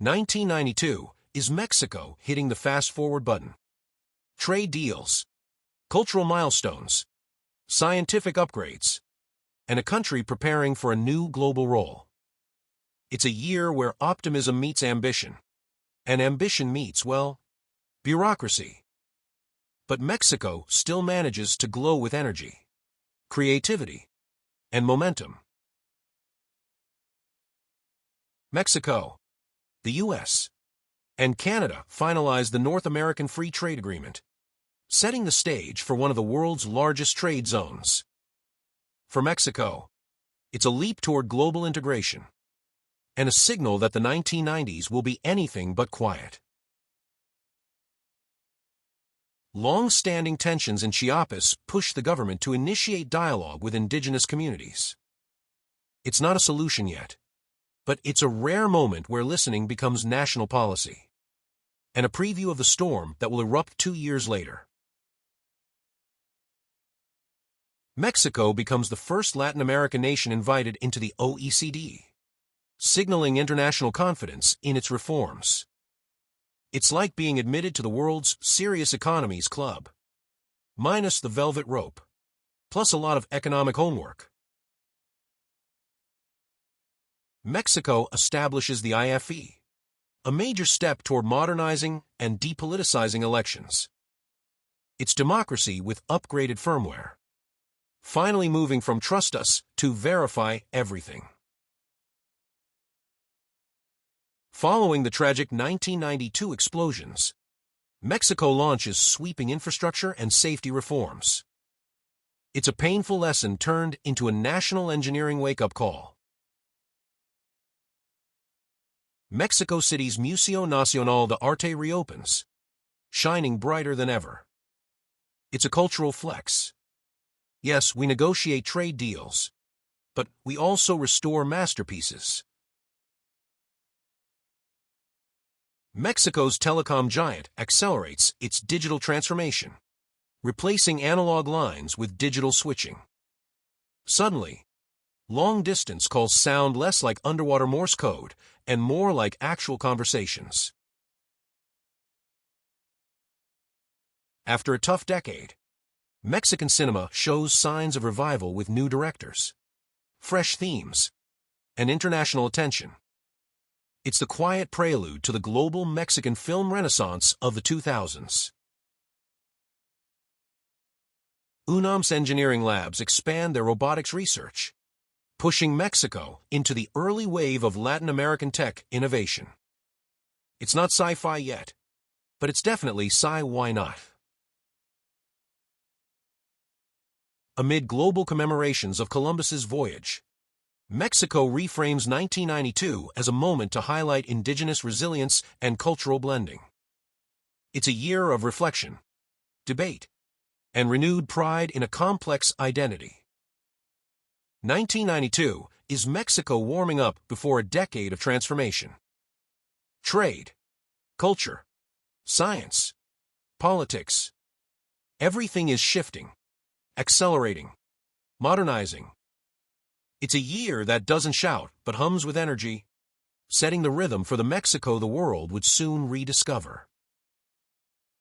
1992 is Mexico hitting the fast-forward button. Trade deals, cultural milestones, scientific upgrades, and a country preparing for a new global role. It's a year where optimism meets ambition, and ambition meets, well, bureaucracy. But Mexico still manages to glow with energy, creativity, and momentum. Mexico, the U.S., and Canada finalized the North American Free Trade Agreement, setting the stage for one of the world's largest trade zones. For Mexico, it's a leap toward global integration, and a signal that the 1990s will be anything but quiet. Long-standing tensions in Chiapas pushed the government to initiate dialogue with indigenous communities. It's not a solution yet, but it's a rare moment where listening becomes national policy, and a preview of the storm that will erupt 2 years later. Mexico becomes the first Latin American nation invited into the OECD, signaling international confidence in its reforms. It's like being admitted to the world's serious economies club, minus the velvet rope, plus a lot of economic homework. Mexico establishes the IFE, a major step toward modernizing and depoliticizing elections. It's democracy with upgraded firmware, finally moving from trust us to verify everything. Following the tragic 1992 explosions, Mexico launches sweeping infrastructure and safety reforms. It's a painful lesson turned into a national engineering wake-up call. Mexico City's Museo Nacional de Arte reopens, shining brighter than ever. It's a cultural flex. Yes, we negotiate trade deals, but we also restore masterpieces. Mexico's telecom giant accelerates its digital transformation, replacing analog lines with digital switching. Suddenly, long-distance calls sound less like underwater Morse code and more like actual conversations. After a tough decade, Mexican cinema shows signs of revival with new directors, fresh themes, and international attention. It's the quiet prelude to the global Mexican film renaissance of the 2000s. UNAM's engineering labs expand their robotics research, pushing Mexico into the early wave of Latin American tech innovation. It's not sci-fi yet, but it's definitely sci-why not. Amid global commemorations of Columbus's voyage, Mexico reframes 1992 as a moment to highlight indigenous resilience and cultural blending. It's a year of reflection, debate, and renewed pride in a complex identity. 1992 is Mexico warming up before a decade of transformation. Trade, culture, science, politics. Everything is shifting, accelerating, modernizing. It's a year that doesn't shout but hums with energy, setting the rhythm for the Mexico the world would soon rediscover.